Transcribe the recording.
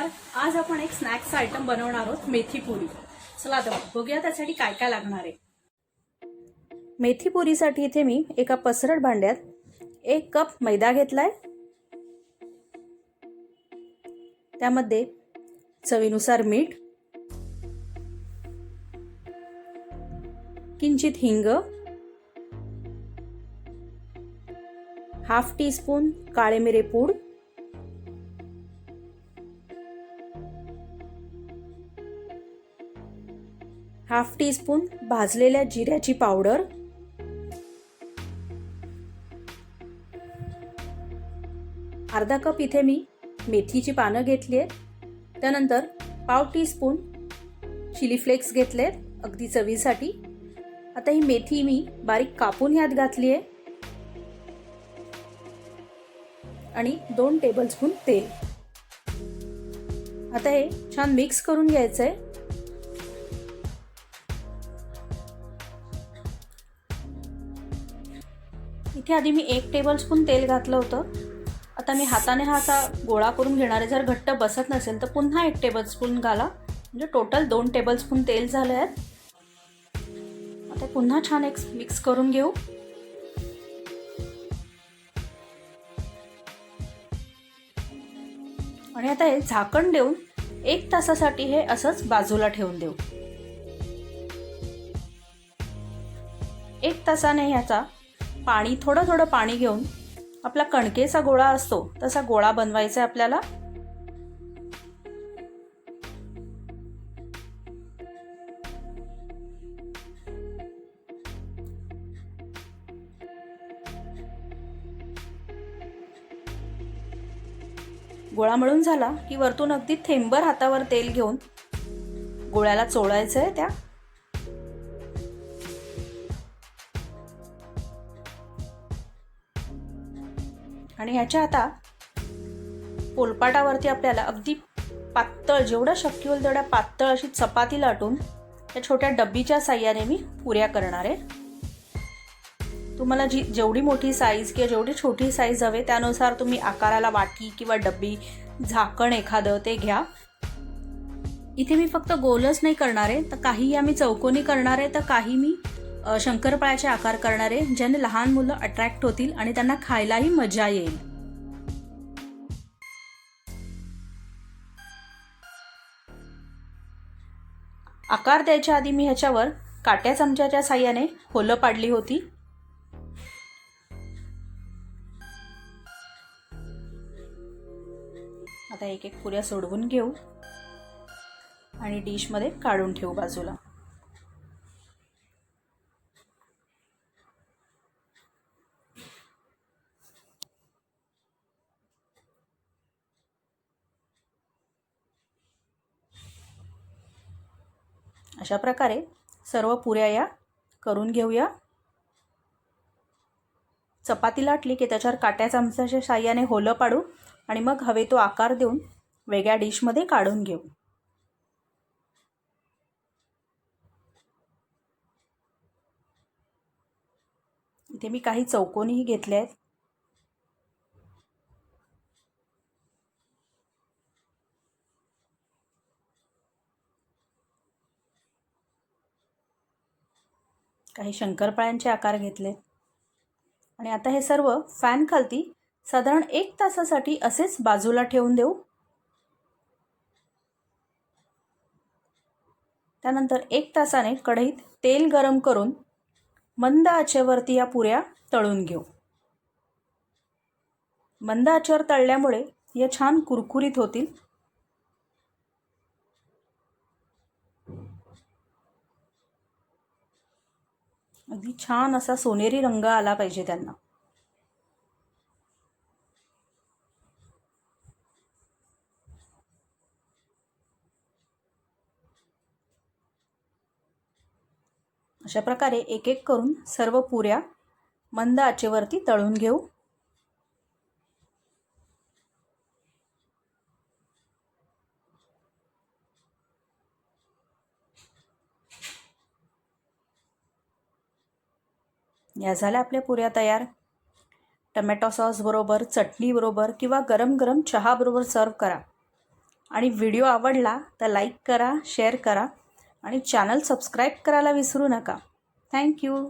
नमस्कार. आज आपण एक स्नॅक्स आयटम बनवणार आहोत, मेथी पुरी. चला तर बघूया त्यासाठी काय काय लागणार आहे. मेथी पुरीसाठी इथे मी एका पसरट भांड्यात 1 कप मैदा घेतलाय. त्यामध्ये चवीनुसार मीठ, किंचित हिंग, हाफ टीस्पून काळे मिरे पूड, हाफ टीस्पून भाजलेल्या जिऱ्याची पावडर, अर्धा कप इथे मी मेथीची पानं घेतली आहेत. त्यानंतर पाव टीस्पून चिली फ्लेक्स घेतलेत अगदी चवीसाठी. आता ही मेथी मी बारीक कापून ह्यात घातली आहे आणि 2 टेबलस्पून तेल. आता हे छान मिक्स करून घ्यायचंय. इथे आधी मी 1 टेबलस्पून तेल घातलं होतं. आता मी हाताने हा असा गोळा करून घेणार आहे. जर घट्ट बसत नसेल तर पुन्हा 1 टेबलस्पून घाला, म्हणजे टोटल 2 टेबलस्पून तेल झाले आहेत. आता पुन्हा छान एक मिक्स करून घेऊ. आणि आता हे झाकण देऊन 1 तासासाठी हे असंच बाजूला ठेवून देऊ. 1 तासाने ह्याचा पाणी थोडं पाणी घेऊन आपला कणकेचा गोळा असतो तसा गोळा बनवायचा आहे आपल्याला. गोळा मळून झाला की वरतून अगदी थेंबर हातावर तेल घेऊन गोळ्याला चोळायचं आहे त्या. आणि ह्याच्या आता पोलपाटावरती आपल्याला अगदी पातळ, जेवढं शक्य होईल तेवढ्या पातळ अशी चपाती लाटून त्या छोट्या डब्बीच्या साह्याने मी पुऱ्या करणार आहे. तुम्हाला जेवढी मोठी साईज किंवा जेवढी छोटी साईज हवे त्यानुसार तुम्ही आकाराला वाटी किंवा डब्बी, झाकण एखादं ते घ्या. इथे मी फक्त गोलच नाही करणार आहे, तर काही आम्ही चौकोनी करणार आहे, तर काही मी शंकरपाळ्याचे आकार करणार आहे, ज्याने लहान मुलं अट्रॅक्ट होतील आणि त्यांना खायलाही मजा येईल. आकार द्यायच्या आधी मी ह्याच्यावर काट्या चमच्याच्या साह्याने होलं पाडली होती. आता एक एक पुऱ्या सोडवून घेऊ आणि डिशमध्ये काढून ठेवू बाजूला. अशा प्रकारे सर्व पुऱ्या या करून घेऊया. चपाती लाटली की त्याच्यावर काट्या चमच्याच्या साह्याने होलं पाडू आणि मग हवे तो आकार देऊन वेगळ्या डिशमध्ये काढून घेऊ. इथे मी काही चौकोनीही घेतले आहेत. काही शंकरपाळ्यांचे आकार घेतले आणि आता हे सर्व फॅन खालती साधारण 1 तासासाठी असेच बाजूला ठेवून देऊ. त्यानंतर 1 तासाने कढईत तेल गरम करून मंद आचेवरती या पुऱ्या तळून घेऊ. मंद आचेवर तळल्यामुळे या छान कुरकुरीत होतील. अगदी छान असा सोनेरी रंग आला पाहिजे त्यांना. अशा प्रकारे एक एक करून सर्व पुऱ्या मंद आचेवरती तळून घेऊ. या झाल्या आपल्या पुऱ्या तयार. टमॅटो सॉस बरोबर, चटणी बरोबर किंवा गरम गरम चहा बरोबर सर्व करा. आणि व्हिडिओ आवडला तर लाईक करा, शेअर करा आणि चॅनल सबस्क्राईब करायला विसरू नका. थँक्यू.